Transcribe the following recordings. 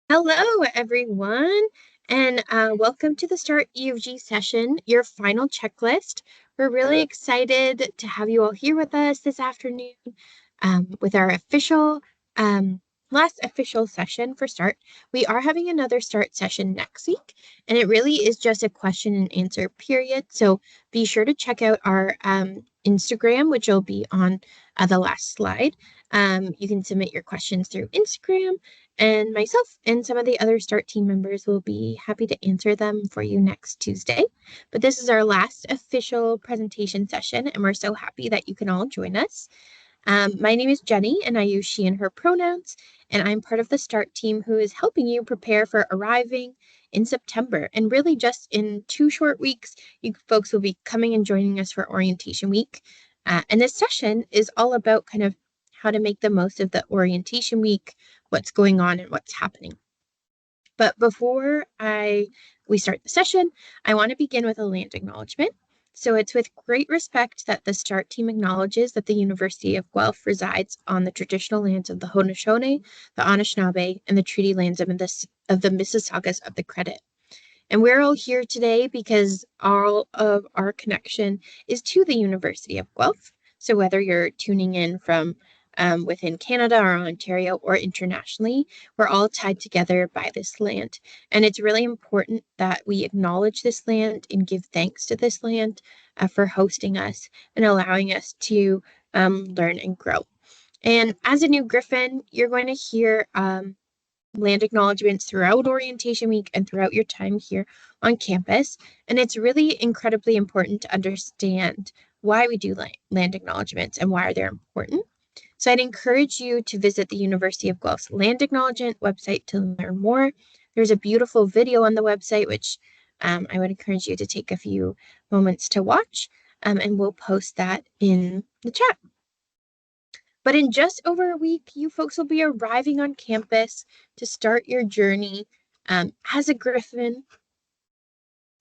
Hello, everyone, and welcome to the Start U of G session, your final checklist. We're really excited to have you all here with us this afternoon with our um, last official session for Start. We are having another Start session next week, and it really is just a question and answer period. So be sure to check out our Instagram, which will be on the last slide. You can submit your questions through Instagram, and myself and some of the other START team members will be happy to answer them for you next Tuesday. But this is our last official presentation session, and we're so happy that you can all join us. My name is Jenny, and I use she and her pronouns, and I'm part of the START team who is helping you prepare for arriving in September. And really, just in 2 short weeks, you folks will be coming and joining us for orientation week. And this session is all about kind of how to make the most of the orientation week, what's going on and what's happening. But before we start the session, I want to begin with a land acknowledgement. So it's with great respect that the START team acknowledges that the University of Guelph resides on the traditional lands of the Haudenosaunee, the Anishinaabe, and the treaty lands of the Mississaugas of the Credit. And we're all here today because all of our connection is to the University of Guelph. So whether you're tuning in from within Canada or Ontario or internationally, we're all tied together by this land. And it's really important that we acknowledge this land and give thanks to this land for hosting us and allowing us to learn and grow. And as a new Griffin, you're going to hear land acknowledgements throughout orientation week and throughout your time here on campus. And it's really incredibly important to understand why we do land acknowledgements and why are they important. So I'd encourage you to visit the University of Guelph's Land Acknowledgement website to learn more. There's a beautiful video on the website, which I would encourage you to take a few moments to watch, and we'll post that in the chat. But in just over a week, you folks will be arriving on campus to start your journey as a Griffin.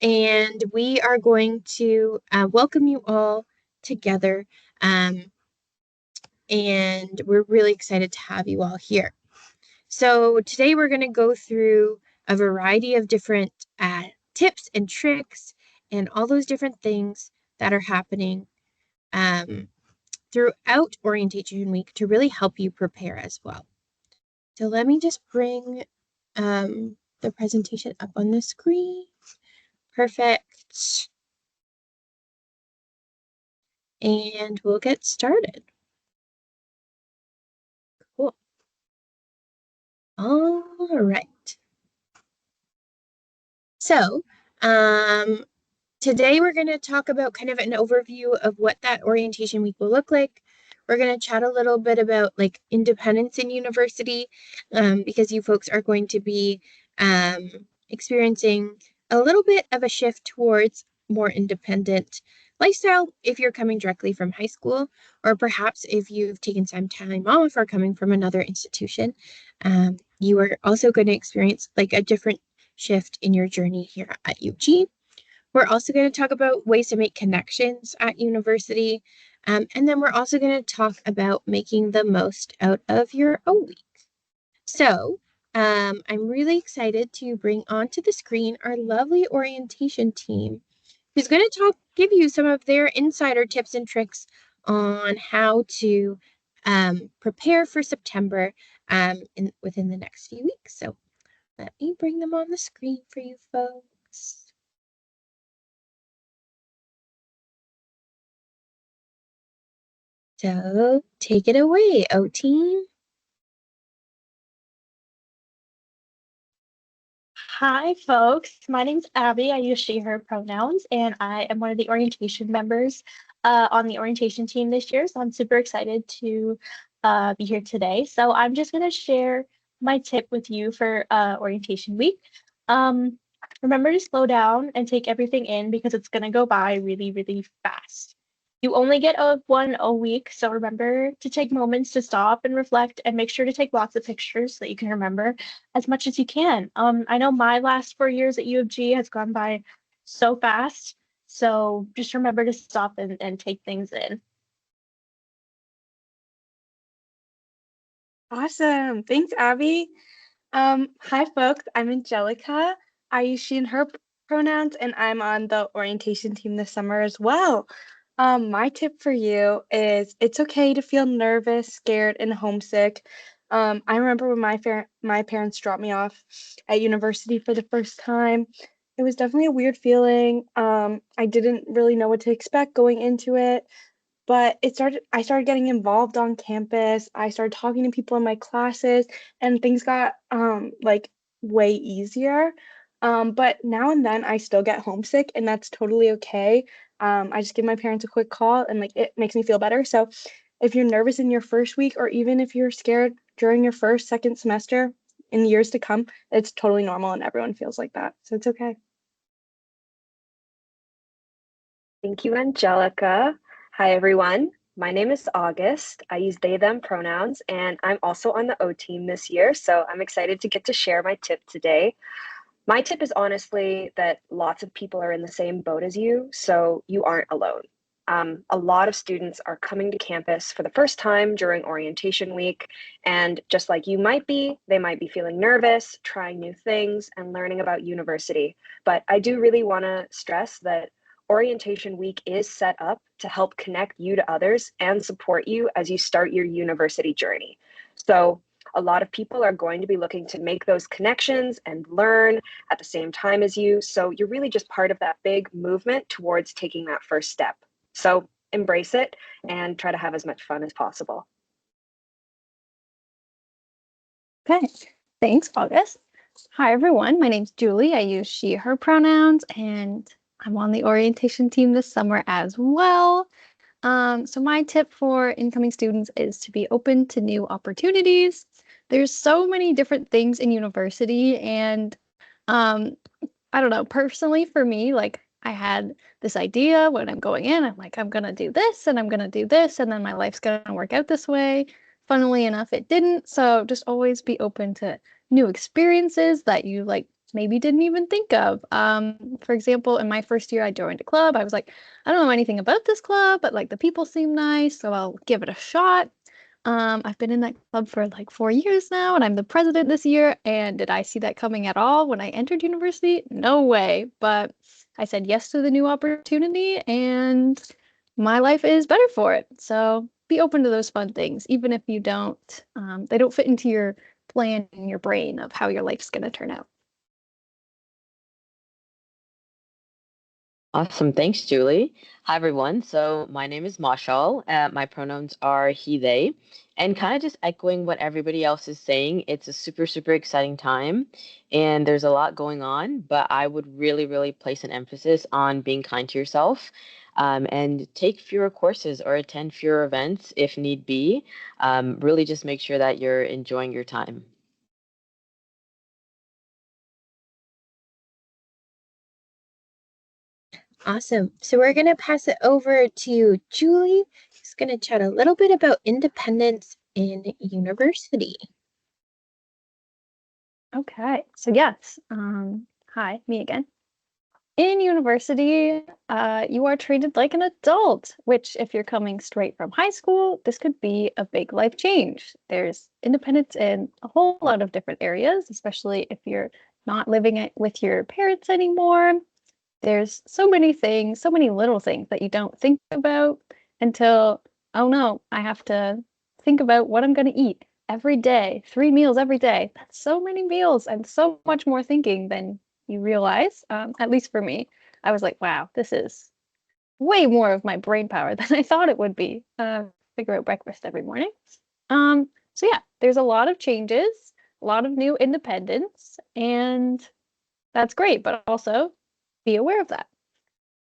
And we are going to welcome you all together. And we're really excited to have you all here. So today we're going to go through a variety of different tips and tricks and all those different things that are happening throughout orientation week to really help you prepare as well. So let me just bring the presentation up on the screen. Perfect. And we'll get started. Cool. All right. So today we're going to talk about kind of an overview of what that orientation week will look like. We're going to chat a little bit about like independence in university because you folks are going to be experiencing a little bit of a shift towards more independent lifestyle if you're coming directly from high school, or perhaps if you've taken some time off or coming from another institution. You are also going to experience like a different shift in your journey here at UG. We're also going to talk about ways to make connections at university. And then we're also going to talk about making the most out of your O week. So I'm really excited to bring onto the screen our lovely orientation team, who's going to give you some of their insider tips and tricks on how to prepare for September within the next few weeks. So let me bring them on the screen for you folks. So take it away, O team. Hi, folks. My name's Abby. I use she, her pronouns, and I am one of the orientation members on the orientation team this year. So I'm super excited to be here today. So I'm just going to share my tip with you for orientation week. Remember to slow down and take everything in because it's going to go by really, really fast. You only get one a week, so remember to take moments to stop and reflect and make sure to take lots of pictures so that you can remember as much as you can. I know my last 4 years at U of G has gone by so fast, so just remember to stop and take things in. Awesome. Thanks, Abby. Hi folks, I'm Angelica. I use she and her pronouns, and I'm on the orientation team this summer as well. My tip for you is it's okay to feel nervous, scared, and homesick. I remember when my parents dropped me off at university for the first time. It was definitely a weird feeling. I didn't really know what to expect going into it. But I started getting involved on campus. I started talking to people in my classes, and things got like way easier. But now and then I still get homesick, and that's totally okay. I just give my parents a quick call, and like it makes me feel better. So if you're nervous in your first week, or even if you're scared during your first, second semester in years to come, it's totally normal, and everyone feels like that. So it's okay. Thank you, Angelica. Hi, everyone. My name is August. I use they, them pronouns, and I'm also on the O team this year. So I'm excited to get to share my tip today. My tip is honestly that lots of people are in the same boat as you, so you aren't alone. A lot of students are coming to campus for the first time during orientation week, and just like you might be, they might be feeling nervous, trying new things, and learning about university. But I do really want to stress that orientation week is set up to help connect you to others and support you as you start your university journey. So a lot of people are going to be looking to make those connections and learn at the same time as you. So you're really just part of that big movement towards taking that first step. So embrace it and try to have as much fun as possible. Okay, thanks, August. Hi, everyone. My name's Julie. I use she, her pronouns, and I'm on the orientation team this summer as well. So my tip for incoming students is to be open to new opportunities. There's so many different things in university, and um, I don't know, personally for me, like I had this idea when I'm going in, I'm like, I'm gonna do this and I'm gonna do this, and then my life's gonna work out this way. Funnily enough, it didn't. So just always be open to new experiences that you like maybe didn't even think of. For example, in my first year, I joined a club. I was like, I don't know anything about this club, but like the people seem nice, so I'll give it a shot. I've been in that club for like 4 years now, and I'm the president this year. And did I see that coming at all when I entered university? No way. But I said yes to the new opportunity, and my life is better for it. So be open to those fun things, even if they don't fit into your plan in your brain of how your life's going to turn out. Awesome. Thanks, Julie. Hi, everyone. So my name is Mashal. My pronouns are he, they. And kind of just echoing what everybody else is saying, it's a super, super exciting time. And there's a lot going on, but I would really, really place an emphasis on being kind to yourself, and take fewer courses or attend fewer events if need be. Really just make sure that you're enjoying your time. Awesome. So we're going to pass it over to Julie, who's going to chat a little bit about independence in university. Okay, so yes, hi, me again. In university, you are treated like an adult, which, if you're coming straight from high school, this could be a big life change. There's independence in a whole lot of different areas, especially if you're not living with your parents anymore. There's so many things, so many little things that you don't think about until, oh no, I have to think about what I'm going to eat every day, 3 meals every day. That's so many meals and so much more thinking than you realize. At least for me, I was like, wow, this is way more of my brain power than I thought it would be. Figure out breakfast every morning. So yeah, there's a lot of changes, a lot of new independence, and that's great, but also be aware of that.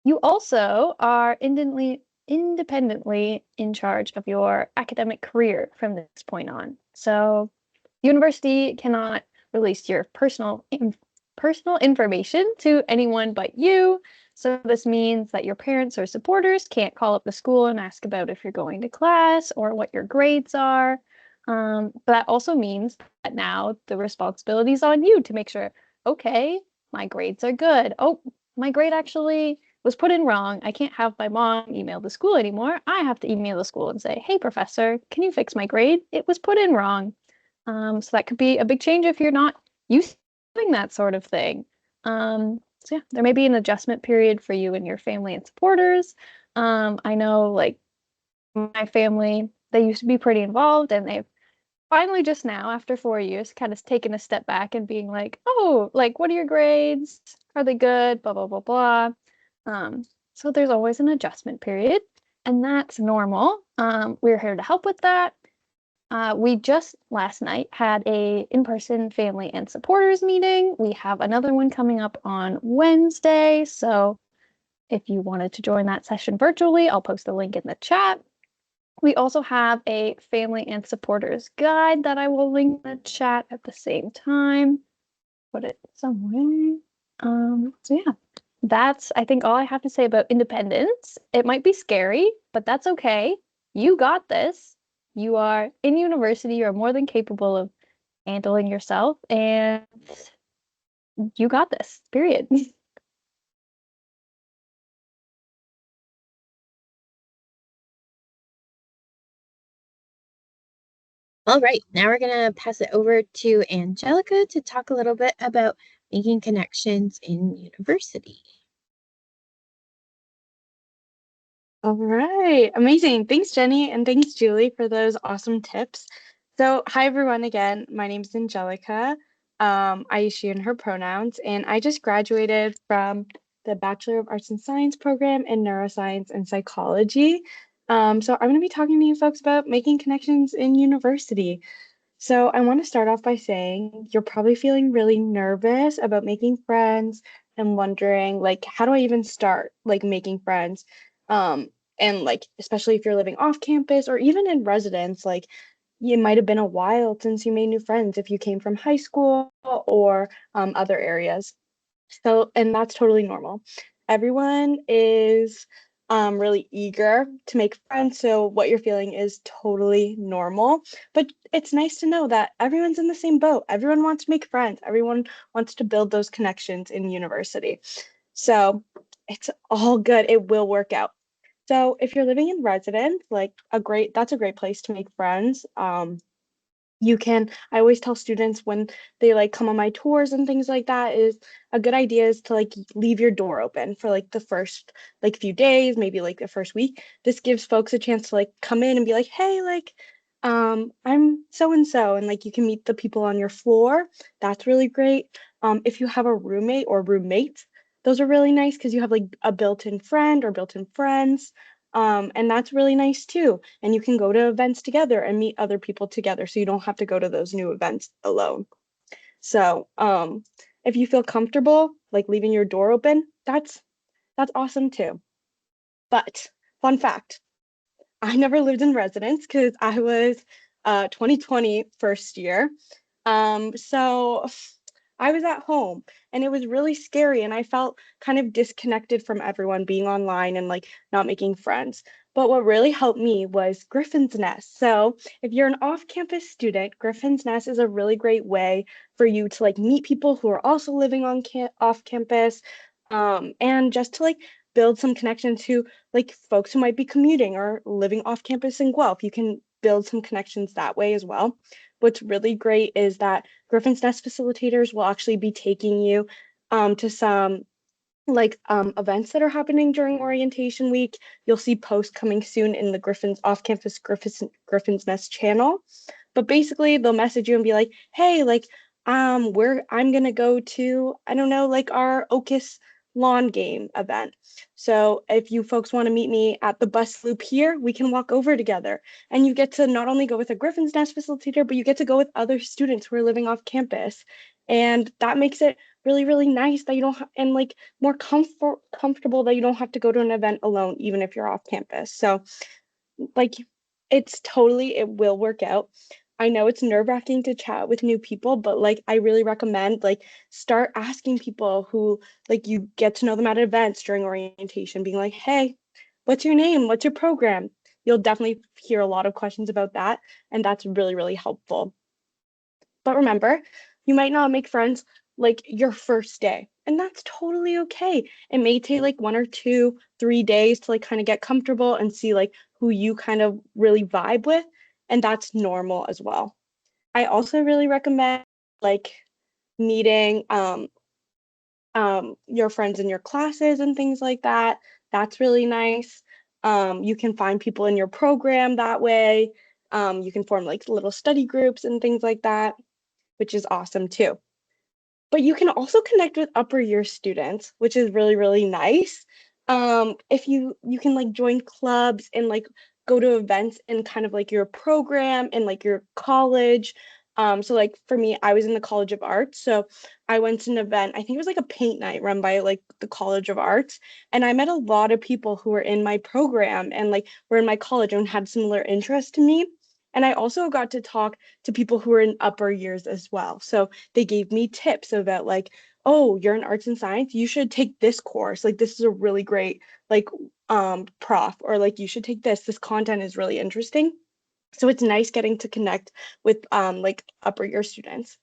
You also are independently in charge of your academic career from this point on. So, university cannot release your personal information to anyone but you. So this means that your parents or supporters can't call up the school and ask about if you're going to class or what your grades are. But that also means that now the responsibility is on you to make sure, okay, my grades are good. Oh, my grade actually was put in wrong. I can't have my mom email the school anymore. I have to email the school and say, hey, professor, can you fix my grade? It was put in wrong. So that could be a big change if you're not used to doing that sort of thing. So yeah, there may be an adjustment period for you and your family and supporters. I know like my family, they used to be pretty involved, and they've finally just now, after 4 years, kind of taken a step back and being like, oh, like, what are your grades? Are they good? Blah, blah, blah, blah. So there's always an adjustment period, and that's normal. We're here to help with that. We just last night had a in-person family and supporters meeting. We have another one coming up on Wednesday. So if you wanted to join that session virtually, I'll post the link in the chat. We also have a family and supporters guide that I will link in the chat at the same time. Put it somewhere. So yeah, that's I think all I have to say about independence. It might be scary, but that's okay. You got this. You are in university, you're more than capable of handling yourself, and you got this, period. All right, now we're going to pass it over to Angelica to talk a little bit about making connections in university. All right, amazing. Thanks, Jenny, and thanks, Julie, for those awesome tips. So, hi, everyone, again. My name is Angelica. I use she and her pronouns, and I just graduated from the Bachelor of Arts and Science program in Neuroscience and Psychology. So, I'm going to be talking to you folks about making connections in university. So, I want to start off by saying you're probably feeling really nervous about making friends and wondering, like, how do I even start, like, making friends? And like, especially if you're living off campus or even in residence, like it might have been a while since you made new friends if you came from high school or other areas. So, and that's totally normal. Everyone is really eager to make friends. So, what you're feeling is totally normal. But it's nice to know that everyone's in the same boat. Everyone wants to make friends, everyone wants to build those connections in university. So, it's all good. It will work out. So if you're living in residence, like that's a great place to make friends. I always tell students when they like come on my tours and things like that, is a good idea is to like leave your door open for like the first like few days, maybe like the first week. This gives folks a chance to like come in and be like, hey, like I'm so and so, and like you can meet the people on your floor. That's really great. If you have a roommate or roommates, those are really nice because you have like a built-in friend or built-in friends. And that's really nice too. And you can go to events together and meet other people together, so you don't have to go to those new events alone. So if you feel comfortable like leaving your door open, that's awesome too. But fun fact, I never lived in residence because I was 2020 first year. So I was at home and it was really scary, and I felt kind of disconnected from everyone being online and like not making friends. But what really helped me was Griffin's Nest. So if you're an off-campus student, Griffin's Nest is a really great way for you to like meet people who are also living on off campus, and just to like build some connection to like folks who might be commuting or living off campus in Guelph. You can build some connections that way as well. What's really great is that Griffin's Nest facilitators will actually be taking you to some like events that are happening during orientation week. You'll see posts coming soon in the Griffin's off-campus Griffin's Nest channel. But basically they'll message you and be like, hey, like I'm gonna go to, I don't know, like our Ocus lawn game event. So if you folks want to meet me at the bus loop here, we can walk over together. And you get to not only go with a Griffin's Nest facilitator, but you get to go with other students who are living off campus. And that makes it really, really nice that you don't and like more comfortable that you don't have to go to an event alone, even if you're off campus. So like it will work out. I know it's nerve-wracking to chat with new people, but like I really recommend like start asking people who like you get to know them at events during orientation, being like, hey, what's your name? What's your program? You'll definitely hear a lot of questions about that, and that's really, really helpful. But remember, you might not make friends like your first day, and that's totally okay. It may take like 1 or 2, 3 days to like kind of get comfortable and see like who you kind of really vibe with, and that's normal as well. I also really recommend like meeting your friends in your classes and things like that. That's really nice. You can find people in your program that way. You can form like little study groups and things like that, which is awesome too. But you can also connect with upper year students, which is really, really nice. If you can like join clubs and like go to events in kind of like your program and like your college. So like for me, I was in the College of Arts. So I went to an event, I think it was like a paint night run by like the College of Arts. And I met a lot of people who were in my program and like were in my college and had similar interests to me. And I also got to talk to people who were in upper years as well. So they gave me tips about like, oh, you're in arts and science, you should take this course. Like this is a really great like prof, or like you should take this content is really interesting. So it's nice getting to connect with like upper year students.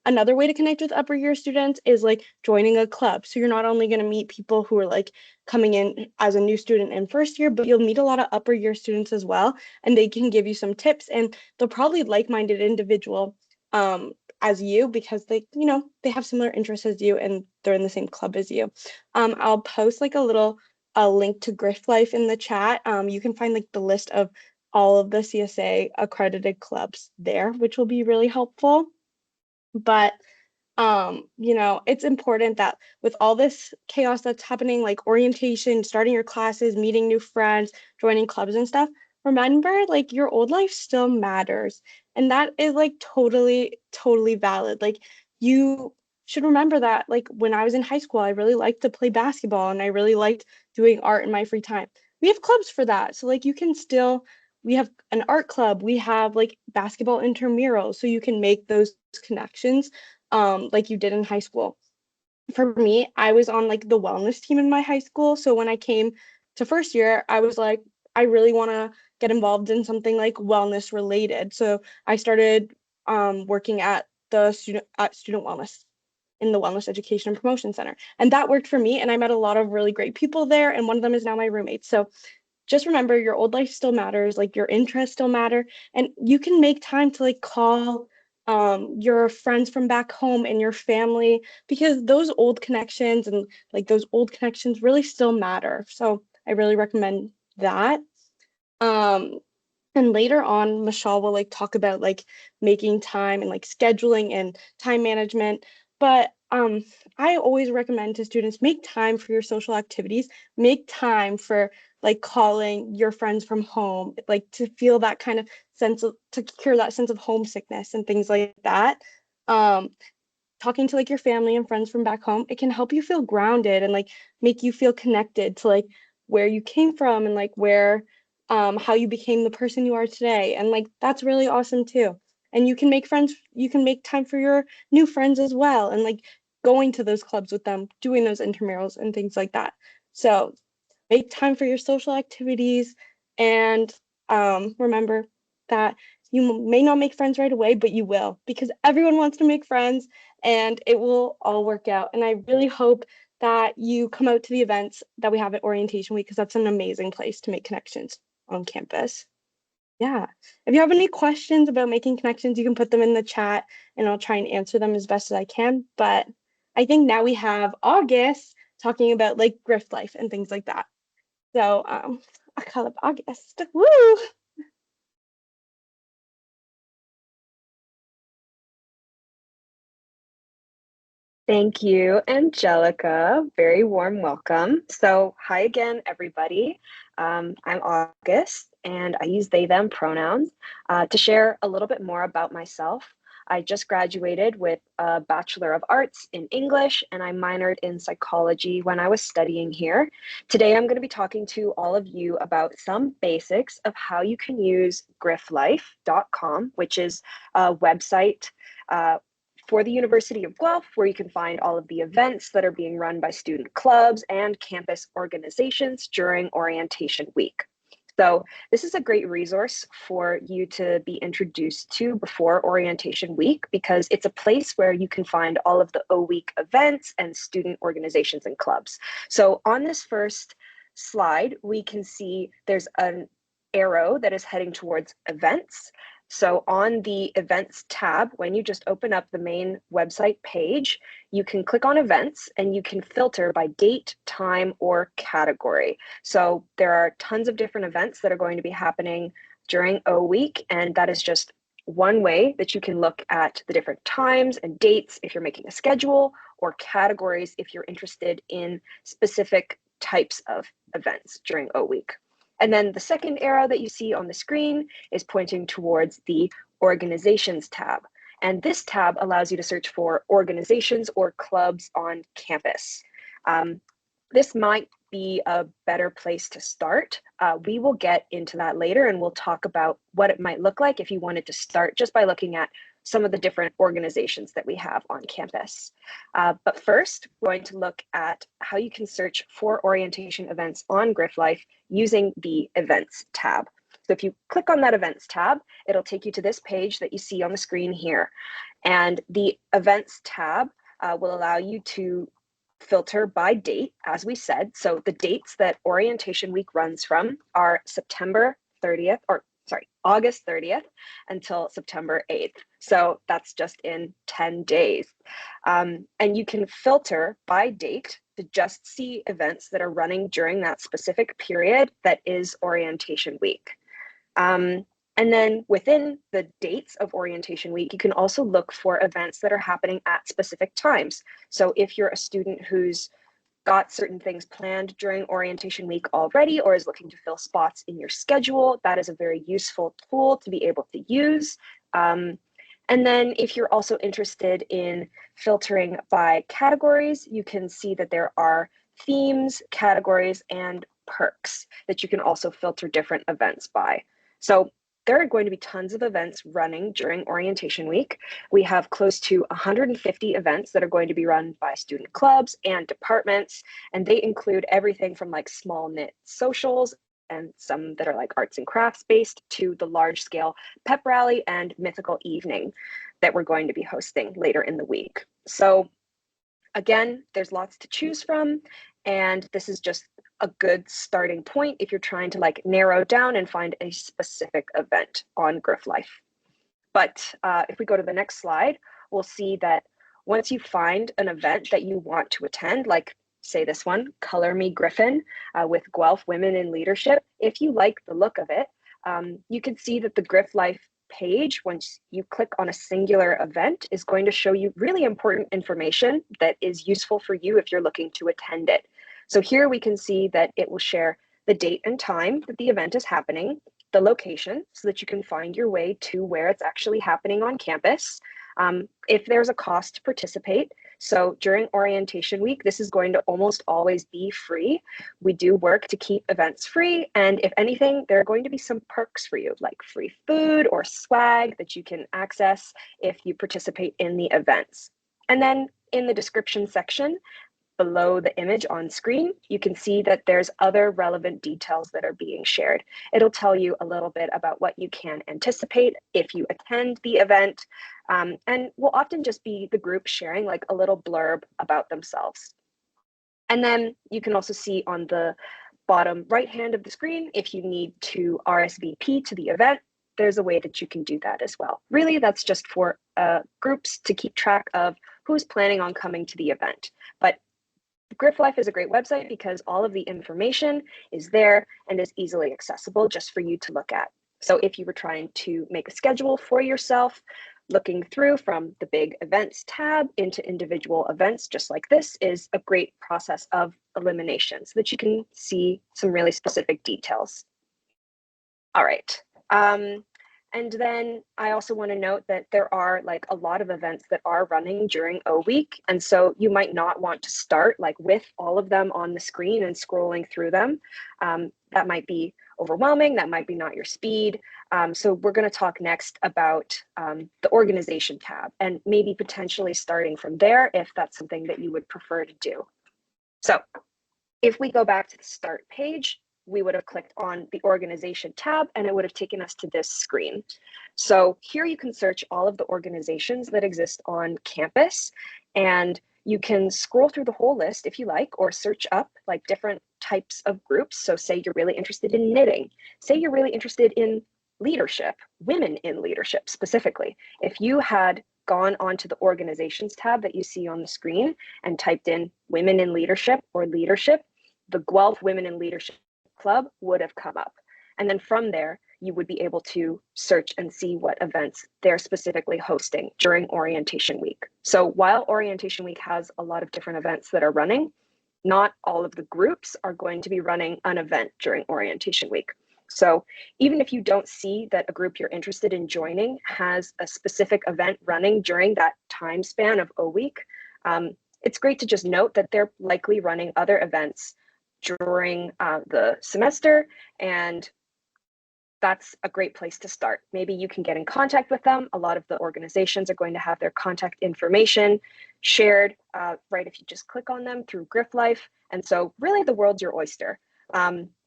Another way to connect with upper year students is like joining a club. So you're not only going to meet people who are like coming in as a new student in first year, but you'll meet a lot of upper year students as well. And they can give you some tips, and they're probably like-minded individual as you, because they, you know, they have similar interests as you and they're in the same club as you. I'll post like a link to Griff Life in the chat. You can find like the list of all of the CSA accredited clubs there, which will be really helpful. But you know, it's important that with all this chaos that's happening, like orientation, starting your classes, meeting new friends, joining clubs and stuff, remember like your old life still matters. And that is like totally valid. Like you should remember that like when I was in high school, I really liked to play basketball and I really liked doing art in my free time. We have clubs for that. So like you can still, we have an art club, we have like basketball intramurals, so you can make those connections like you did in high school. For me, I was on like the wellness team in my high school. So when I came to first year, I was like, I really want to get involved in something like wellness related. So I started working at the student wellness in the Wellness Education and Promotion Center. And that worked for me. And I met a lot of really great people there. And one of them is now my roommate. So just remember your old life still matters, like your interests still matter, and you can make time to like call your friends from back home and your family, because those old connections and like those old connections really still matter. So I really recommend that. um and later on, Michelle will like talk about like making time and like scheduling and time management. But I always recommend to students, make time for your social activities, make time for like calling your friends from home, like to feel that kind of sense of, to cure that sense of homesickness and things like that. Um, Talking to like your family and friends from back home, it can help you feel grounded and like make you feel connected to like where you came from and like where how you became the person you are today. And like that's really awesome too. And you can make friends, you can make time for your new friends as well, and like going to those clubs with them, doing those intramurals and things like that. So make time for your social activities, and remember that you may not make friends right away, but you will, because everyone wants to make friends and it will all work out. And I really hope that you come out to the events that we have at Orientation Week, because that's an amazing place to make connections on campus. Yeah. If you have any questions about making connections, you can put them in the chat and I'll try and answer them as best as I can. But I think now we have August talking about like Griff Life and things like that. So I call up August. Woo! Thank you, Angelica. Very warm welcome. So, hi again, everybody. I'm August, and I use they, them pronouns to share a little bit more about myself. I just graduated with a Bachelor of Arts in English, and I minored in psychology when I was studying here. Today, I'm going to be talking to all of you about some basics of how you can use grifflife.com, which is a website for the University of Guelph, where you can find all of the events that are being run by student clubs and campus organizations during orientation week. So this is a great resource for you to be introduced to before orientation week, because it's a place where you can find all of the O-Week events and student organizations and clubs. So on this first slide, we can see there's an arrow that is heading towards events. So on the events tab, when you just open up the main website page, you can click on events and you can filter by date, time, or category. So there are tons of different events that are going to be happening during O Week, and that is just one way that you can look at the different times and dates if you're making a schedule, or categories if you're interested in specific types of events during O Week. And then the second arrow that you see on the screen is pointing towards the Organizations tab. And this tab allows you to search for organizations or clubs on campus. This might be a better place to start. We will get into that later, and we'll talk about what it might look like if you wanted to start just by looking at some of the different organizations that we have on campus. But first, we're going to look at how you can search for orientation events on GriffLife using the Events tab. So if you click on that Events tab, it'll take you to this page that you see on the screen here. And the Events tab will allow you to filter by date, as we said. So the dates that Orientation Week runs from are August 30th until September 8th. So that's just in 10 days. And you can filter by date to just see events that are running during that specific period that is Orientation Week. And then within the dates of Orientation Week, you can also look for events that are happening at specific times. So if you're a student who's got certain things planned during Orientation Week already, or is looking to fill spots in your schedule, that is a very useful tool to be able to use. And then if you're also interested in filtering by categories, you can see that there are themes, categories, and perks that you can also filter different events by. So there are going to be tons of events running during Orientation Week. We have close to 150 events that are going to be run by student clubs and departments, and they include everything from like small knit socials and some that are like arts and crafts based to the large scale pep rally and mythical evening that we're going to be hosting later in the week. So again, there's lots to choose from, and this is just a good starting point if you're trying to like narrow down and find a specific event on GriffLife. But if we go to the next slide, we'll see that once you find an event that you want to attend, like say this one, Color Me Griffin with Guelph Women in Leadership, if you like the look of it, you can see that the GriffLife page, once you click on a singular event, is going to show you really important information that is useful for you if you're looking to attend it. So here we can see that it will share the date and time that the event is happening, the location, so that you can find your way to where it's actually happening on campus. If there's a cost to participate, so during Orientation Week, this is going to almost always be free. We do work to keep events free, and if anything, there are going to be some perks for you, like free food or swag that you can access if you participate in the events. And then in the description section, below the image on screen, you can see that there's other relevant details that are being shared. It'll tell you a little bit about what you can anticipate if you attend the event, and will often just be the group sharing like a little blurb about themselves. And then you can also see on the bottom right hand of the screen, if you need to RSVP to the event, there's a way that you can do that as well. Really, that's just for groups to keep track of who's planning on coming to the event. But GriffLife is a great website because all of the information is there and is easily accessible just for you to look at. So if you were trying to make a schedule for yourself, looking through from the big events tab into individual events just like this is a great process of elimination so that you can see some really specific details. All right. And then I also want to note that there are like a lot of events that are running during O Week. And so you might not want to start like with all of them on the screen and scrolling through them. That might be overwhelming. That might be not your speed. So we're going to talk next about the organization tab and maybe potentially starting from there if that's something that you would prefer to do. So if we go back to the start page, we would have clicked on the organization tab and it would have taken us to this screen. So here you can search all of the organizations that exist on campus, and you can scroll through the whole list if you like, or search up like different types of groups. So say you're really interested in knitting, say you're really interested in leadership, women in leadership specifically. If you had gone onto the organizations tab that you see on the screen and typed in women in leadership or leadership, the Guelph Women in Leadership Club would have come up. And then from there, you would be able to search and see what events they're specifically hosting during orientation week. So while orientation week has a lot of different events that are running, not all of the groups are going to be running an event during orientation week. So even if you don't see that a group you're interested in joining has a specific event running during that time span of O week, it's great to just note that they're likely running other events during the semester, and that's a great place to start. Maybe you can get in contact with them. A lot of the organizations are going to have their contact information shared, right, if you just click on them through GriffLife. And so really the world's your oyster.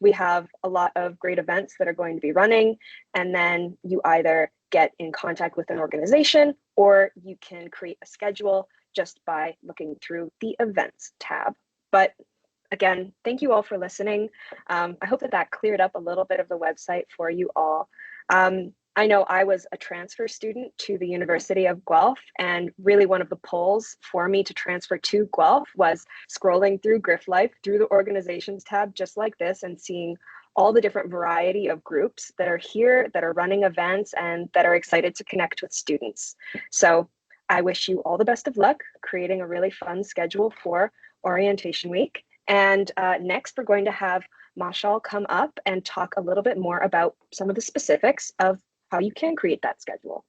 We have a lot of great events that are going to be running, and then you either get in contact with an organization or you can create a schedule just by looking through the events tab. But again, thank you all for listening. I hope that cleared up a little bit of the website for you all. I know I was a transfer student to the University of Guelph, and really one of the pulls for me to transfer to Guelph was scrolling through GriffLife through the organizations tab just like this and seeing all the different variety of groups that are here, that are running events, and that are excited to connect with students. So I wish you all the best of luck creating a really fun schedule for orientation week. And next, we're going to have Mashal come up and talk a little bit more about some of the specifics of how you can create that schedule.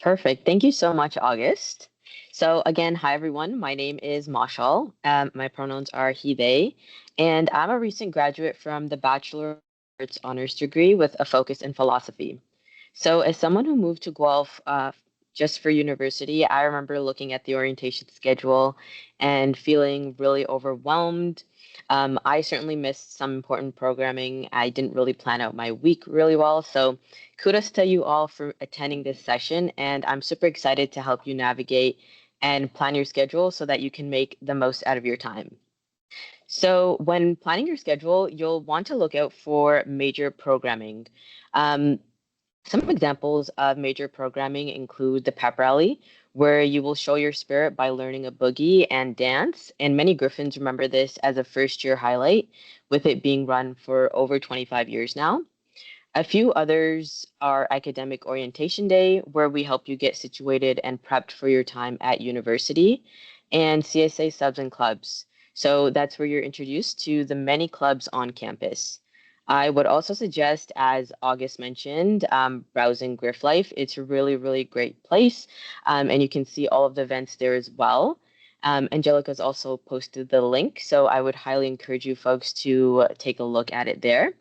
Perfect. Thank you so much, August. So again, hi everyone. My name is Mashal. My pronouns are he, they, and I'm a recent graduate from the Bachelor of Arts honors degree with a focus in philosophy. So as someone who moved to Guelph just for university, I remember looking at the orientation schedule and feeling really overwhelmed. I certainly missed some important programming. I didn't really plan out my week really well. So kudos to you all for attending this session. And I'm super excited to help you navigate and plan your schedule so that you can make the most out of your time. So when planning your schedule, you'll want to look out for major programming. Some examples of major programming include the pep rally, where you will show your spirit by learning a boogie and dance. And many Griffins remember this as a first year highlight, with it being run for over 25 years now. A few others are Academic Orientation Day, where we help you get situated and prepped for your time at university, and CSA Subs and Clubs. So that's where you're introduced to the many clubs on campus. I would also suggest, as August mentioned, browsing GriffLife. It's a really, really great place, and you can see all of the events there as well. Angelica's also posted the link, so I would highly encourage you folks to take a look at it there.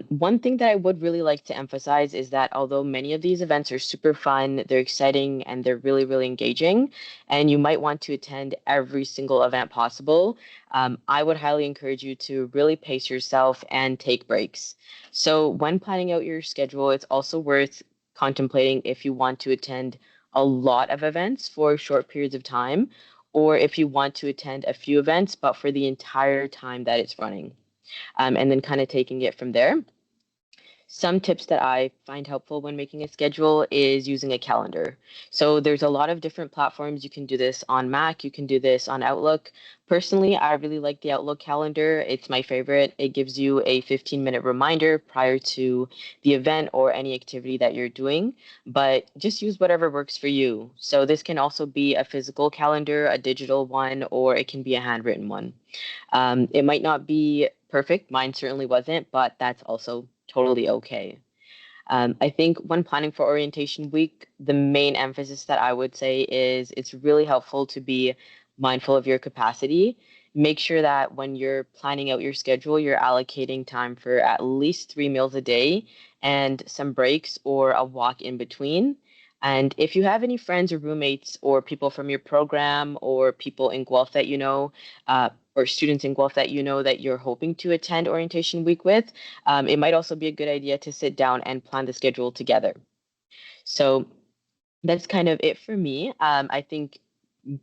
One thing that I would really like to emphasize is that although many of these events are super fun, they're exciting, and they're really, really engaging, and you might want to attend every single event possible, I would highly encourage you to really pace yourself and take breaks. So when planning out your schedule, it's also worth contemplating if you want to attend a lot of events for short periods of time, or if you want to attend a few events, but for the entire time that it's running. And then kind of taking it from there. Some tips that I find helpful when making a schedule is using a calendar. So there's a lot of different platforms. You can do this on Mac, you can do this on Outlook. Personally, I really like the Outlook calendar. It's my favorite. It gives you a 15-minute reminder prior to the event or any activity that you're doing, but just use whatever works for you. So this can also be a physical calendar, a digital one, or it can be a handwritten one. It might not be perfect. Mine certainly wasn't, but that's also totally okay. I think when planning for orientation week, the main emphasis that I would say is it's really helpful to be mindful of your capacity. Make sure that when you're planning out your schedule, you're allocating time for at least 3 meals a day and some breaks or a walk in between. And if you have any friends or roommates or people from your program or people in Guelph that you know, or students in Guelph that you know that you're hoping to attend orientation week with, it might also be a good idea to sit down and plan the schedule together. So that's kind of it for me. I think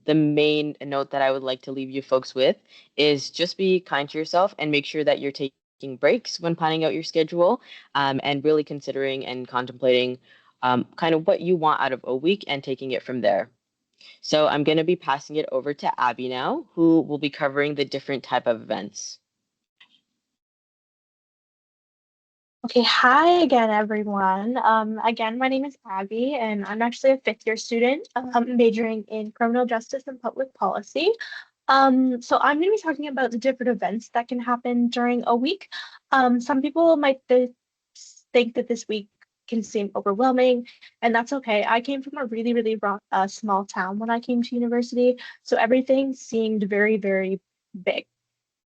the main note that I would like to leave you folks with is just be kind to yourself and make sure that you're taking taking breaks when planning out your schedule, and really considering and contemplating kind of what you want out of a week and taking it from there. So I'm going to be passing it over to Abby now, who will be covering the different type of events. Okay, hi again, everyone. Again, my name is Abby, and I'm actually a fifth-year student majoring in criminal justice and public policy. So I'm going to be talking about the different events that can happen during a week. Some people might think that this week can seem overwhelming, and that's okay. I came from a really, really small town when I came to university, so everything seemed very, very big,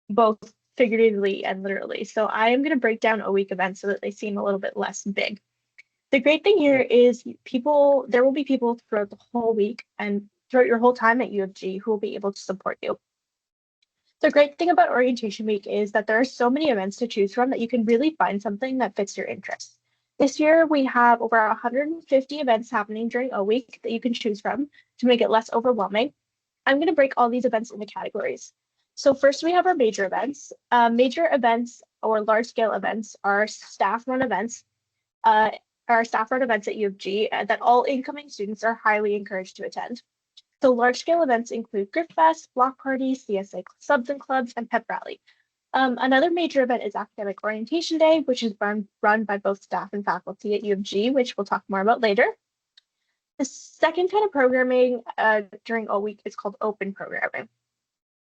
both figuratively and literally. So I am going to break down a week events so that they seem a little bit less big. The great thing here is there will be people throughout the whole week and throughout your whole time at U of G who will be able to support you. The great thing about orientation week is that there are so many events to choose from that you can really find something that fits your interests. This year, we have over 150 events happening during a week that you can choose from to make it less overwhelming. I'm going to break all these events into categories. So first we have our major events. Major events or large scale events are staff-run events. Are staff-run events at U of G that all incoming students are highly encouraged to attend. So large-scale events include GriftFest, block parties, CSA subs and clubs, and pep rally. Another major event is Academic Orientation Day, which is run by both staff and faculty at U of G, which we'll talk more about later. The second kind of programming during a week is called open programming.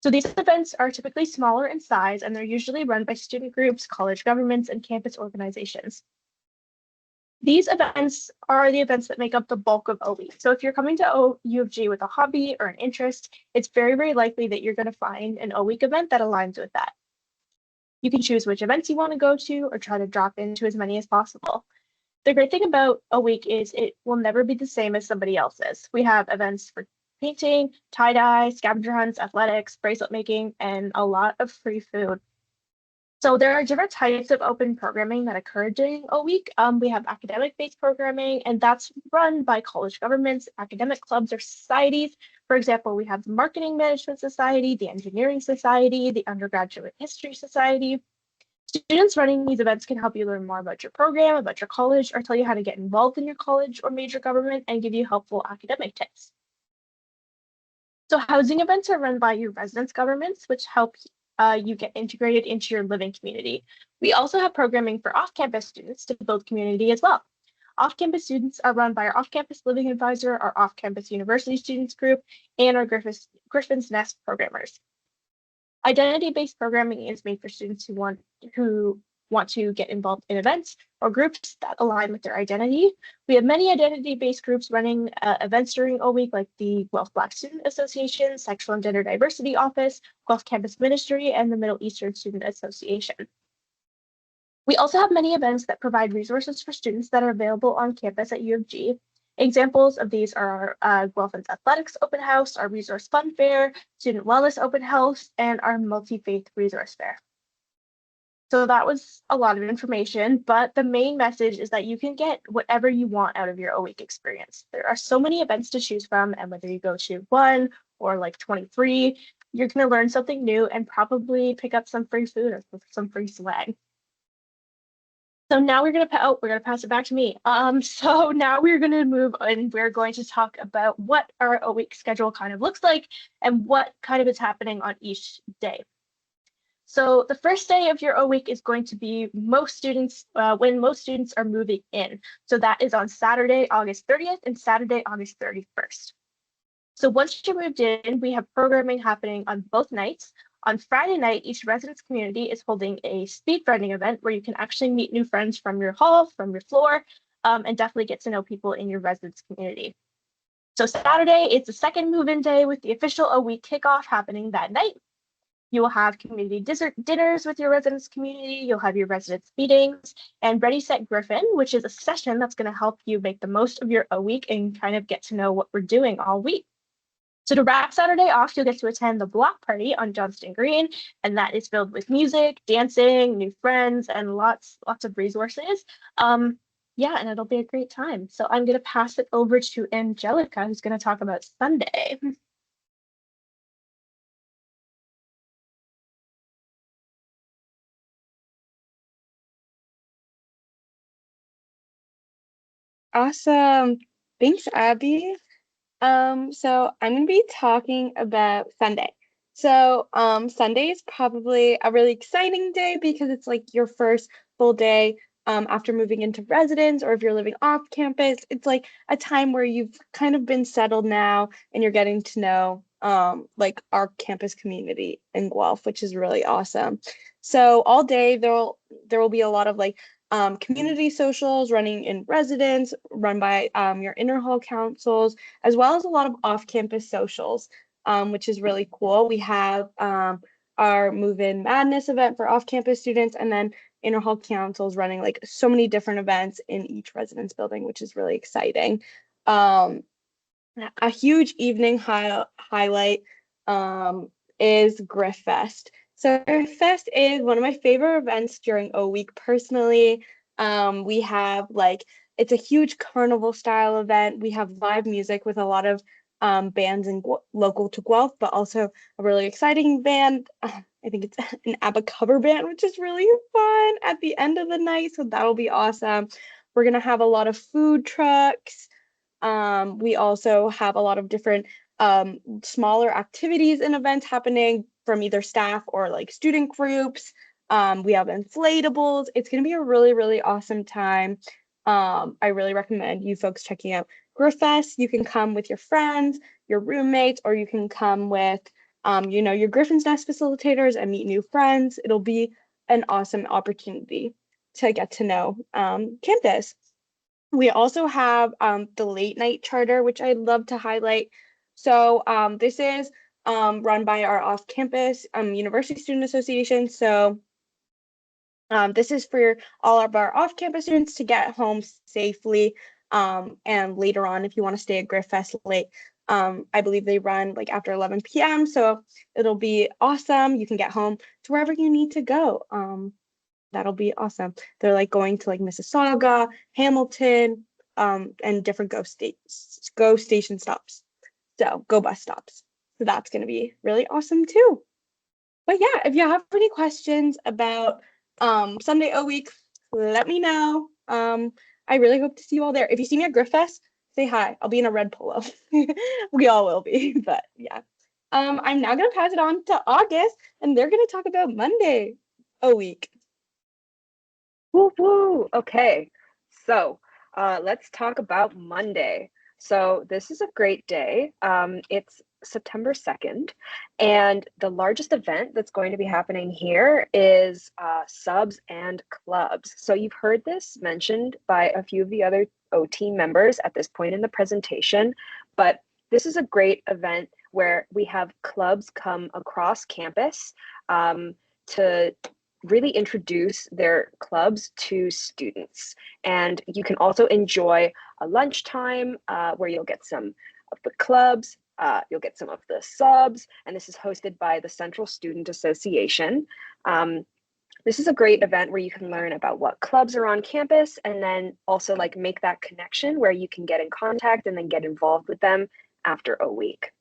So these events are typically smaller in size, and they're usually run by student groups, college governments, and campus organizations. These events are the events that make up the bulk of a week. So if you're coming to U of G with a hobby or an interest, it's very, very likely that you're going to find an O week event that aligns with that. You can choose which events you want to go to or try to drop into as many as possible. The great thing about a week is it will never be the same as somebody else's. We have events for painting, tie-dye, scavenger hunts, athletics, bracelet making, and a lot of free food. So there are different types of open programming that occur during a week. We have academic-based programming, and that's run by college governments, academic clubs, or societies. For example, we have the Marketing Management Society, the Engineering Society, the Undergraduate History Society. Students running these events can help you learn more about your program, about your college, or tell you how to get involved in your college or major government and give you helpful academic tips. So housing events are run by your residence governments, which help you get integrated into your living community. We also have programming for off-campus students to build community as well. Off-campus students are run by our off-campus living advisor, our off-campus university students group, and our Griffin's Nest programmers. Identity-based programming is made for students who want to get involved in events or groups that align with their identity. We have many identity-based groups running events during a week, like the Guelph Black Student Association, Sexual and Gender Diversity Office, Guelph Campus Ministry, and the Middle Eastern Student Association. We also have many events that provide resources for students that are available on campus at U of G. Examples of these are our Guelphans Athletics Open House, our Resource Fun Fair, Student Wellness Open House, and our Multi-Faith Resource Fair. So that was a lot of information, but the main message is that you can get whatever you want out of your O-Week experience. There are so many events to choose from, and whether you go to one or like 23, you're going to learn something new and probably pick up some free food or some free swag. So now we're going to pass it back to me. So now we're going to move and we're going to talk about what our O-Week schedule kind of looks like and what kind of is happening on each day. So the first day of your O-Week is going to be when most students are moving in. So that is on Saturday, August 30th and Saturday, August 31st. So once you're moved in, we have programming happening on both nights. On Friday night, each residence community is holding a speed friending event where you can actually meet new friends from your hall, from your floor, and definitely get to know people in your residence community. So Saturday, it's the second move-in day with the official O-Week kickoff happening that night. You will have community dinners with your residence community. You'll have your residence meetings and Ready Set Griffin, which is a session that's going to help you make the most of your O-Week and kind of get to know what we're doing all week. So to wrap Saturday off, you'll get to attend the block party on Johnston Green, and that is filled with music, dancing, new friends, and lots of resources. Yeah, and it'll be a great time. So I'm going to pass it over to Angelica, who's going to talk about Sunday. Awesome. Thanks, Abby. So I'm going to be talking about Sunday. So, Sunday is probably a really exciting day because it's like your first full day after moving into residence, or if you're living off campus, it's like a time where you've kind of been settled now and you're getting to know like our campus community in Guelph, which is really awesome. So all day there will be a lot of like community socials running in residence, run by your interhall councils, as well as a lot of off-campus socials, which is really cool. We have our Move-In Madness event for off-campus students, and then interhall councils running like so many different events in each residence building, which is really exciting. Um, a huge evening highlight is Griff Fest. So Griff Fest is one of my favorite events during O Week personally. We have like, it's a huge carnival style event. We have live music with a lot of bands in local to Guelph, but also a really exciting band. I think it's an ABBA cover band, which is really fun at the end of the night. So that'll be awesome. We're gonna have a lot of food trucks. We also have a lot of different smaller activities and events happening from either staff or like student groups. We have inflatables. It's going to be a really, really awesome time. I really recommend you folks checking out Griffest. You can come with your friends, your roommates, or you can come with, your Griffin's Nest facilitators and meet new friends. It'll be an awesome opportunity to get to know campus. We also have the late night charter, which I'd love to highlight. So this is run by our off-campus University Student Association. So this is for all of our off-campus students to get home safely. And later on, if you want to stay at Griff Fest late, I believe they run like after 11 p.m. So it'll be awesome. You can get home to wherever you need to go. That'll be awesome. They're like going to like Mississauga, Hamilton, and different go station stops. So go bus stops. So that's going to be really awesome too. But yeah, if you have any questions about Sunday O Week, let me know. I really hope to see you all there. If you see me at Griffest, say hi. I'll be in a red polo. We all will be, but yeah. I'm now gonna pass it on to August, and they're gonna talk about Monday O Week. Woo woo. Okay. So let's talk about Monday. So this is a great day. It's September 2nd, and the largest event that's going to be happening here is subs and clubs. So you've heard this mentioned by a few of the other O team members at this point in the presentation, but this is a great event where we have clubs come across campus to really introduce their clubs to students. And you can also enjoy a lunchtime where you'll get some of the clubs, you'll get some of the subs, and this is hosted by the Central Student Association. This is a great event where you can learn about what clubs are on campus, and then also like make that connection where you can get in contact and then get involved with them after a week.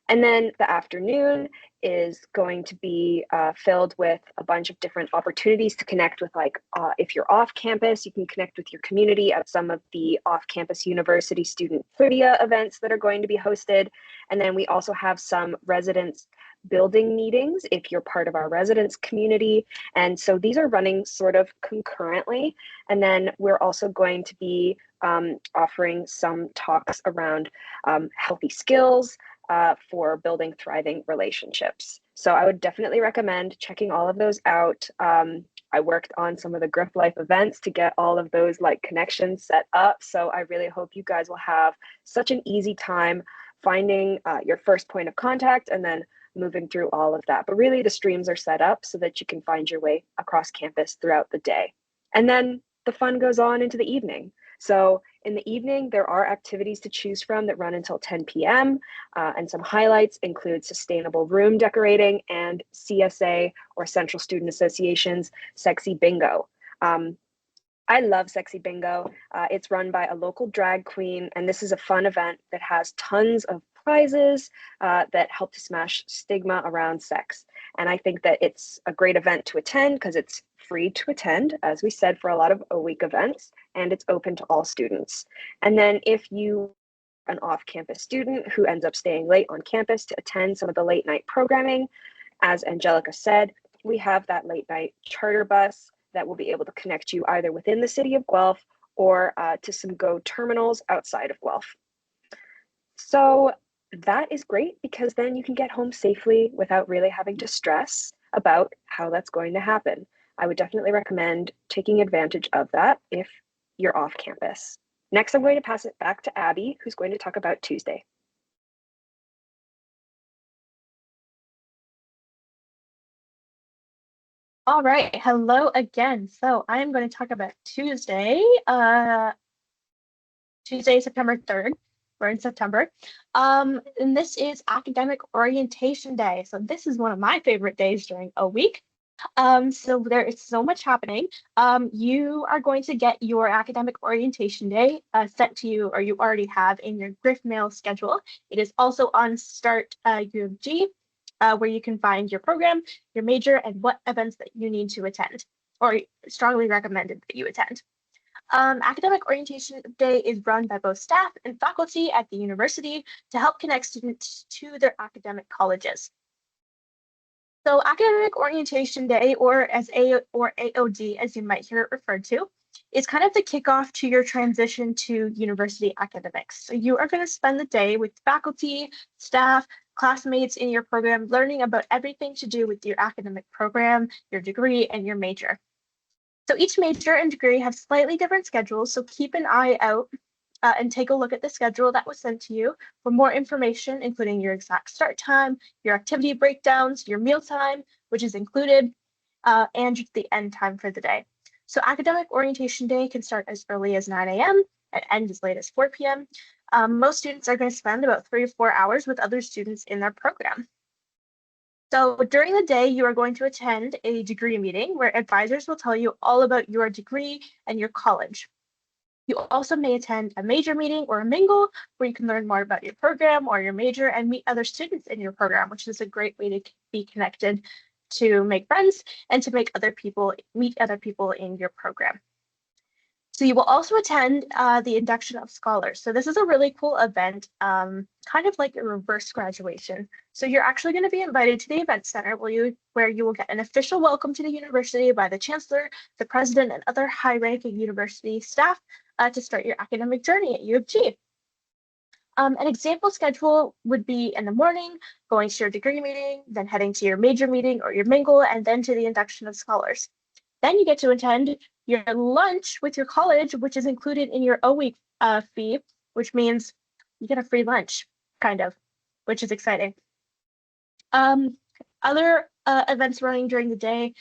And then the afternoon is going to be filled with a bunch of different opportunities to connect with, like if you're off campus, you can connect with your community at some of the off-campus university student trivia events that are going to be hosted. And then we also have some residence building meetings if you're part of our residence community. And so these are running sort of concurrently. And then we're also going to be offering some talks around healthy skills, for building thriving relationships. So I would definitely recommend checking all of those out. I worked on some of the Griff Life events to get all of those like connections set up. So I really hope you guys will have such an easy time finding your first point of contact and then moving through all of that. But really the streams are set up so that you can find your way across campus throughout the day. And then the fun goes on into the evening. So in the evening, there are activities to choose from that run until 10 p.m. And some highlights include sustainable room decorating and CSA, or Central Student Association's Sexy Bingo. I love Sexy Bingo. It's run by a local drag queen, and this is a fun event that has tons of prizes that help to smash stigma around sex. And I think that it's a great event to attend because it's free to attend, as we said, for a lot of O Week events. and it's open to all students. And then if you are an off-campus student who ends up staying late on campus to attend some of the late night programming, as Angelica said, we have that late night charter bus that will be able to connect you either within the city of Guelph or to some GO terminals outside of Guelph. So that is great because then you can get home safely without really having to stress about how that's going to happen. I would definitely recommend taking advantage of that if you're off campus. Next, I'm going to pass it back to Abby, who's going to talk about Tuesday. All right, hello again. So I'm going to talk about Tuesday, September 3rd. We're in September. And this is Academic Orientation Day. So this is one of my favorite days during a week. So there is so much happening. You are going to get your Academic Orientation Day sent to you, or you already have in your Griff Mail schedule. It is also on Start U of G, where you can find your program, your major, and what events that you need to attend, or strongly recommended that you attend. Academic Orientation Day is run by both staff and faculty at the university to help connect students to their academic colleges. So Academic Orientation Day, or AOD, as you might hear it referred to, is kind of the kickoff to your transition to university academics. So you are going to spend the day with faculty, staff, classmates in your program, learning about everything to do with your academic program, your degree, and your major. So each major and degree have slightly different schedules, so keep an eye out and take a look at the schedule that was sent to you for more information, including your exact start time, your activity breakdowns, your meal time, which is included, and the end time for the day. So Academic Orientation Day can start as early as 9 a.m. and end as late as 4 p.m. Most students are going to spend about 3 to 4 hours with other students in their program. So during the day, you are going to attend a degree meeting where advisors will tell you all about your degree and your college. You also may attend a major meeting or a mingle where you can learn more about your program or your major and meet other students in your program, which is a great way to be connected, to make friends, and to meet other people in your program. So you will also attend the induction of scholars. So this is a really cool event, kind of like a reverse graduation. So you're actually going to be invited to the event center where you will get an official welcome to the university by the chancellor, the president, and other high-ranking university staff to start your academic journey at U of G. An example schedule would be in the morning, going to your degree meeting, then heading to your major meeting or your mingle, and then to the induction of scholars. Then you get to attend your lunch with your college, which is included in your O-week fee, which means you get a free lunch, kind of, which is exciting. Other events running during the day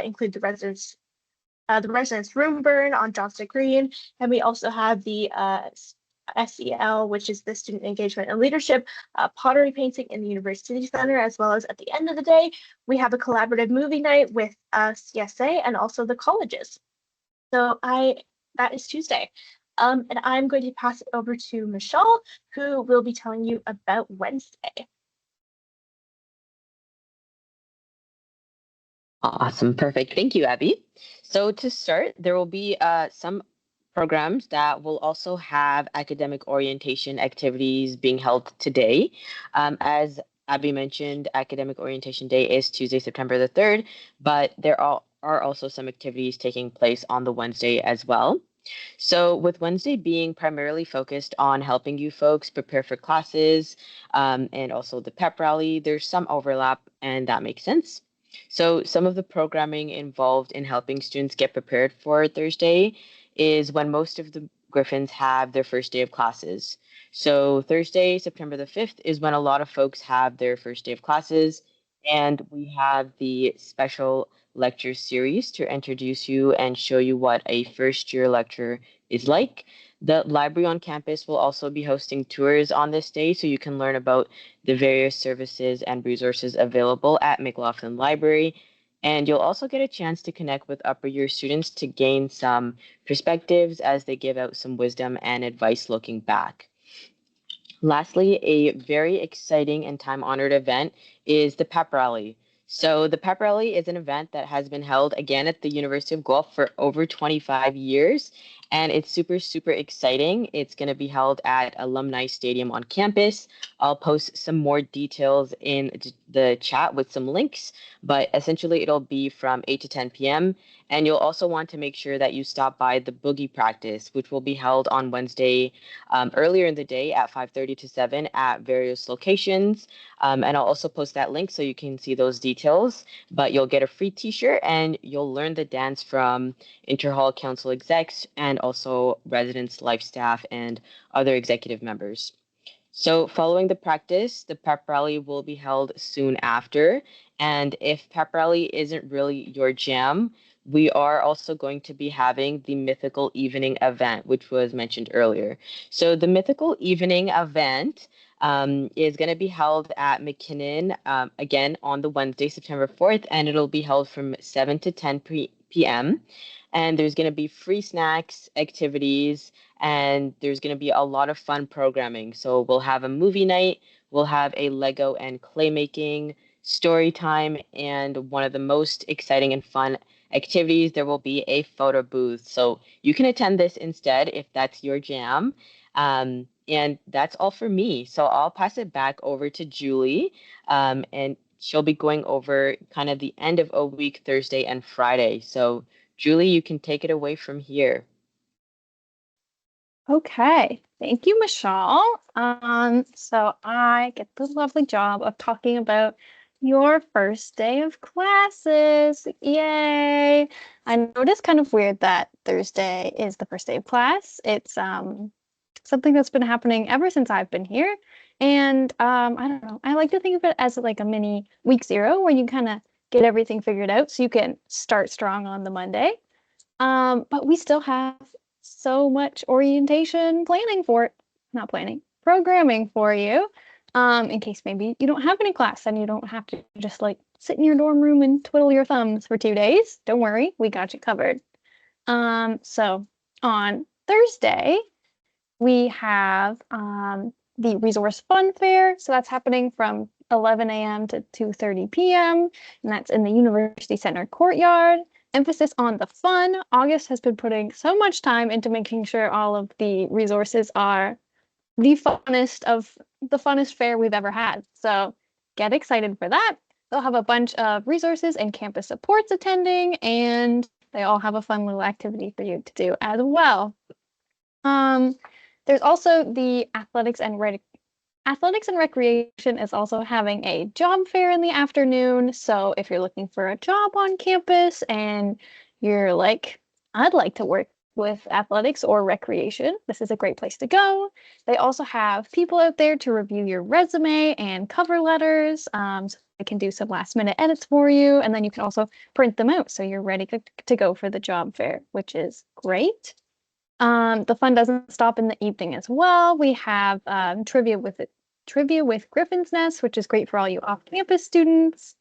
include the residence room burn on Johnston Green, and we also have the SEL, which is the Student Engagement and Leadership, pottery painting in the University Center, as well as at the end of the day, we have a collaborative movie night with CSA and also the colleges. So that is Tuesday. And I'm going to pass it over to Michelle, who will be telling you about Wednesday. Awesome. Perfect. Thank you, Abby. So to start, there will be some programs that will also have academic orientation activities being held today. As Abby mentioned, Academic Orientation Day is Tuesday, September the 3rd, but there are also some activities taking place on the Wednesday as well. So with Wednesday being primarily focused on helping you folks prepare for classes and also the pep rally, there's some overlap, and that makes sense. So some of the programming involved in helping students get prepared for Thursday is when most of the Griffins have their first day of classes. So Thursday, September the 5th is when a lot of folks have their first day of classes, and we have the special lecture series to introduce you and show you what a first year lecture is like. The library on campus will also be hosting tours on this day, so you can learn about the various services and resources available at McLaughlin Library. And you'll also get a chance to connect with upper year students to gain some perspectives as they give out some wisdom and advice looking back. Lastly, a very exciting and time-honored event is the pep rally. So the pep rally is an event that has been held again at the University of Guelph for over 25 years, and it's super, super exciting. It's going to be held at Alumni Stadium on campus. I'll post some more details in the chat with some links, but essentially it'll be from 8 to 10 p.m. And you'll also want to make sure that you stop by the boogie practice, which will be held on Wednesday earlier in the day at 5:30 to 7 at various locations. And I'll also post that link so you can see those details. But you'll get a free t-shirt and you'll learn the dance from Interhall Council execs and also residents, life staff, and other executive members. So following the practice, the pep rally will be held soon after. And if pep rally isn't really your jam, we are also going to be having the Mythical Evening event, which was mentioned earlier. So the Mythical Evening event is going to be held at McKinnon again on the Wednesday, September 4th, and it'll be held from 7 to 10 p.m. And there's going to be free snacks, activities, and there's going to be a lot of fun programming. So we'll have a movie night, we'll have a Lego and clay making, story time, and one of the most exciting and fun activities, there will be a photo booth. So you can attend this instead if that's your jam. And that's all for me. So I'll pass it back over to Julie, and she'll be going over kind of the end of a week, Thursday and Friday. So Julie, you can take it away from here. Okay, thank you, Michelle. So I get the lovely job of talking about your first day of classes. Yay! I know it is kind of weird that Thursday is the first day of class. It's something that's been happening ever since I've been here. And I don't know, I like to think of it as like a mini week 0 where you kind of get everything figured out so you can start strong on the Monday. But we still have so much orientation programming for you. In case maybe you don't have any class and you don't have to just like sit in your dorm room and twiddle your thumbs for 2 days. Don't worry, we got you covered. So on Thursday, we have the Resource Fun Fair. So that's happening from 11 a.m. to 2:30 p.m. and that's in the University Center courtyard. Emphasis on the fun. August has been putting so much time into making sure all of the resources are the funnest fair we've ever had. So get excited for that. They'll have a bunch of resources and campus supports attending, and they all have a fun little activity for you to do as well. There's also the Athletics and Recreation is also having a job fair in the afternoon. So if you're looking for a job on campus and you're like, I'd like to work with athletics or recreation, this is a great place to go. They also have people out there to review your resume and cover letters. So they can do some last minute edits for you. And then you can also print them out so you're ready to go for the job fair, which is great. The fun doesn't stop in the evening as well. We have trivia with Griffin's Nest, which is great for all you off-campus students.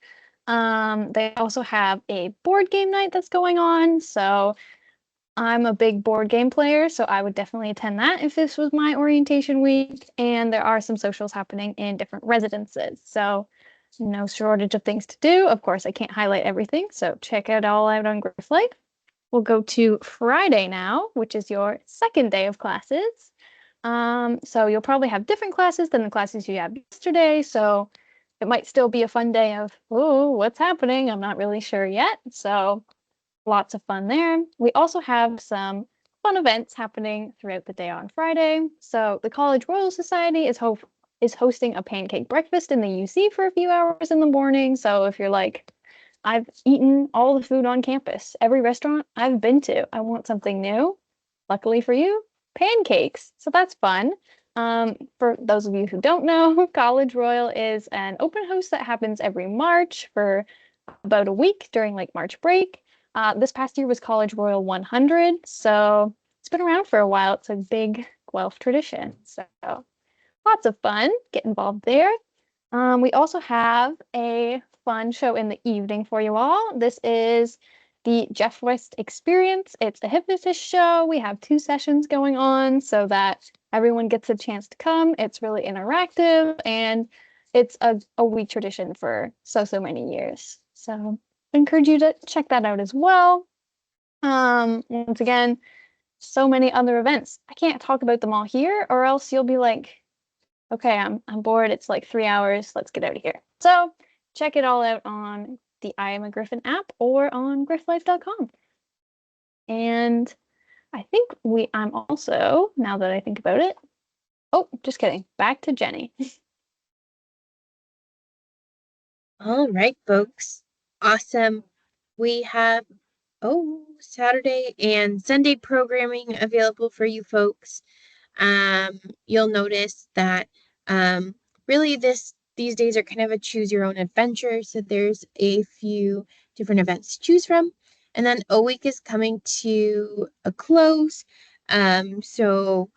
They also have a board game night that's going on. So I'm a big board game player, so I would definitely attend that if this was my orientation week. And there are some socials happening in different residences. So no shortage of things to do. Of course, I can't highlight everything, so check it all out on Griff Life. We'll go to Friday now, which is your second day of classes. So you'll probably have different classes than the classes you had yesterday. So it might still be a fun day of, oh, what's happening? I'm not really sure yet. So lots of fun there. We also have some fun events happening throughout the day on Friday. So the College Royal Society is hosting a pancake breakfast in the UC for a few hours in the morning. So if you're like, I've eaten all the food on campus, every restaurant I've been to, I want something new. Luckily for you, pancakes. So that's fun. For those of you who don't know, College Royal is an open house that happens every March for about a week during like March break. This past year was College Royal 100, so it's been around for a while. It's a big Guelph tradition. So lots of fun. Get involved there. We also have a fun show in the evening for you all. This is the Jeff West Experience. It's a hypnotist show. We have 2 sessions going on so that everyone gets a chance to come. It's really interactive and it's a week tradition for so many years. So I encourage you to check that out as well. Once again, so many other events. I can't talk about them all here, or else you'll be like, okay, I'm bored. It's like 3 hours. Let's get out of here. So check it all out on the I Am a Griffin app or on grifflife.com. And I think I'm also, now that I think about it, oh, just kidding. Back to Jenny. All right, folks. Awesome. We have, Saturday and Sunday programming available for you folks. You'll notice that really these days are kind of a choose your own adventure. So there's a few different events to choose from. And then O Week is coming to a close. So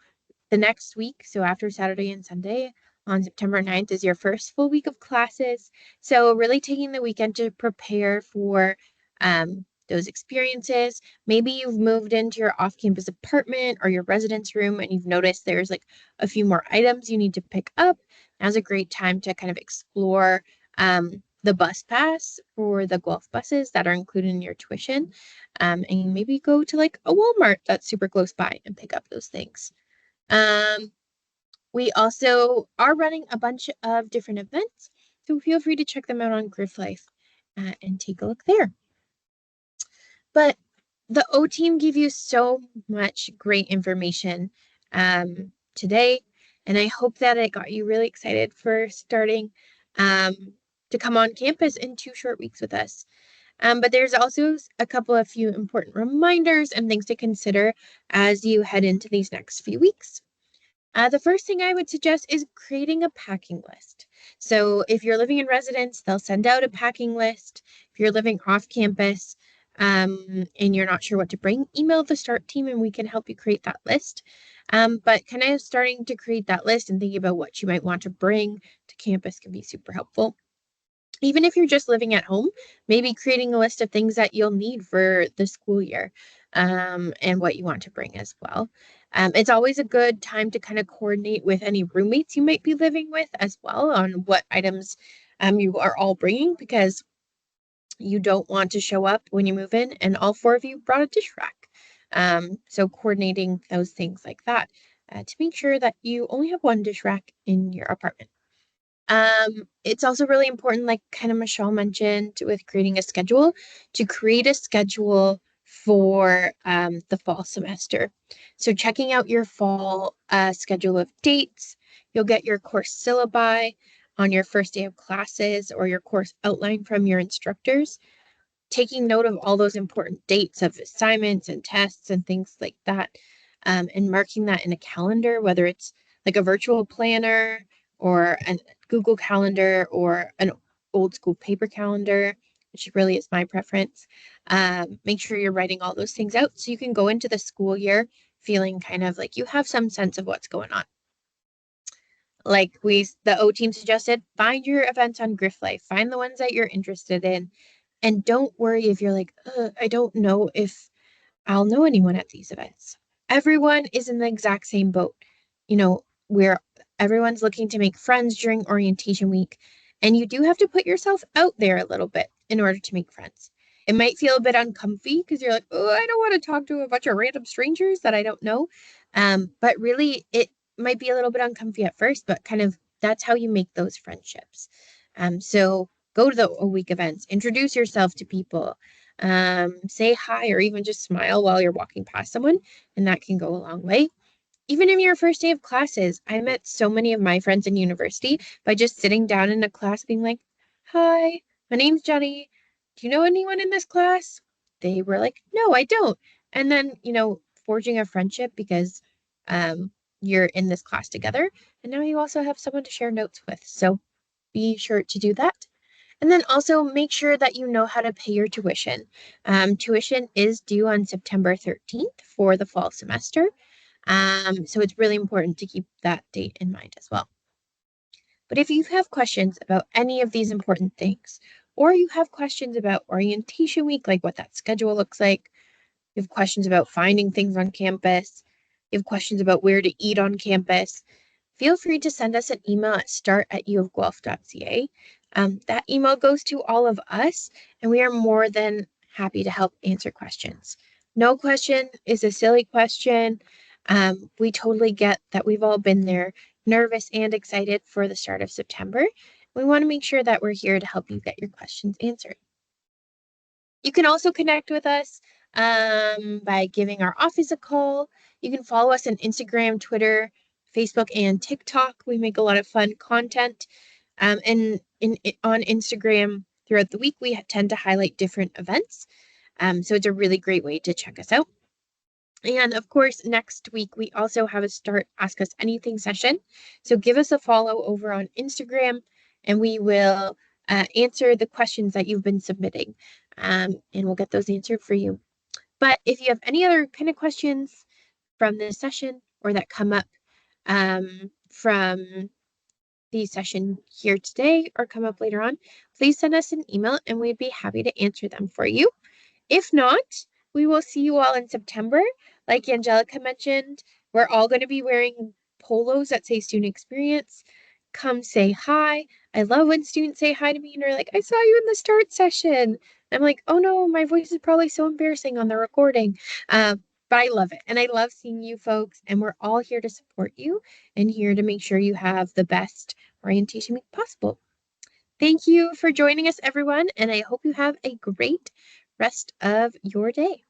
the next week, so after Saturday and Sunday, on September 9th is your first full week of classes. So really taking the weekend to prepare for those experiences. Maybe you've moved into your off-campus apartment or your residence room and you've noticed there's like a few more items you need to pick up. Now's a great time to kind of explore the bus pass for the Guelph buses that are included in your tuition. And maybe go to like a Walmart that's super close by and pick up those things. We also are running a bunch of different events, so feel free to check them out on Griff Life and take a look there. But the O team gave you so much great information today, and I hope that it got you really excited for starting to come on campus in 2 short weeks with us. But there's also a few important reminders and things to consider as you head into these next few weeks. The first thing I would suggest is creating a packing list. So if you're living in residence, they'll send out a packing list. If you're living off campus and you're not sure what to bring, email the START team and we can help you create that list. But kind of starting to create that list and thinking about what you might want to bring to campus can be super helpful. Even if you're just living at home, maybe creating a list of things that you'll need for the school year and what you want to bring as well. It's always a good time to kind of coordinate with any roommates you might be living with as well on what items you are all bringing, because you don't want to show up when you move in and all 4 of you brought a dish rack. So coordinating those things like that to make sure that you only have 1 dish rack in your apartment. It's also really important, like kind of Michelle mentioned, with creating a schedule, to create a schedule for the fall semester. So checking out your fall schedule of dates, you'll get your course syllabi on your first day of classes or your course outline from your instructors. Taking note of all those important dates of assignments and tests and things like that, and marking that in a calendar, whether it's like a virtual planner or a Google Calendar or an old school paper calendar, which really is my preference. Make sure you're writing all those things out so you can go into the school year feeling kind of like you have some sense of what's going on. Like the O team suggested, find your events on Griff Life, find the ones that you're interested in, and don't worry if you're like, I don't know if I'll know anyone at these events. Everyone is in the exact same boat. You know, where everyone's looking to make friends during orientation week, and you do have to put yourself out there a little bit in order to make friends. It might feel a bit uncomfy because you're like, I don't want to talk to a bunch of random strangers that I don't know. But really, it might be a little bit uncomfy at first, but kind of that's how you make those friendships. So go to the O Week events, introduce yourself to people, say hi or even just smile while you're walking past someone, and that can go a long way. Even in your first day of classes, I met so many of my friends in university by just sitting down in a class being like, hi, my name's Jenny. Do you know anyone in this class? They were like, no, I don't. And then, forging a friendship because you're in this class together. And now you also have someone to share notes with. So be sure to do that. And then also make sure that you know how to pay your tuition. Tuition is due on September 13th for the fall semester. So it's really important to keep that date in mind as well. But if you have questions about any of these important things, or you have questions about orientation week, like what that schedule looks like, you have questions about finding things on campus, you have questions about where to eat on campus, feel free to send us an email at start@uofguelph.ca. That email goes to all of us, and we are more than happy to help answer questions. No question is a silly question. We totally get that we've all been there, nervous and excited for the start of September. We want to make sure that we're here to help you get your questions answered. You can also connect with us by giving our office a call. You can follow us on Instagram, Twitter, Facebook, and TikTok. We make a lot of fun content. And on Instagram throughout the week, we tend to highlight different events. So it's a really great way to check us out. And of course, next week, we also have a Start Ask Us Anything session. So give us a follow over on Instagram and we will answer the questions that you've been submitting. And we'll get those answered for you. But if you have any other kind of questions from this session or that come up from the session here today or come up later on, please send us an email and we'd be happy to answer them for you. If not, we will see you all in September. Like Angelica mentioned, we're all going to be wearing polos that say student experience. Come say hi. I love when students say hi to me and they're like, I saw you in the start session. I'm like, oh no, my voice is probably so embarrassing on the recording. But I love it. And I love seeing you folks. And we're all here to support you and here to make sure you have the best orientation week possible. Thank you for joining us, everyone. And I hope you have a great rest of your day.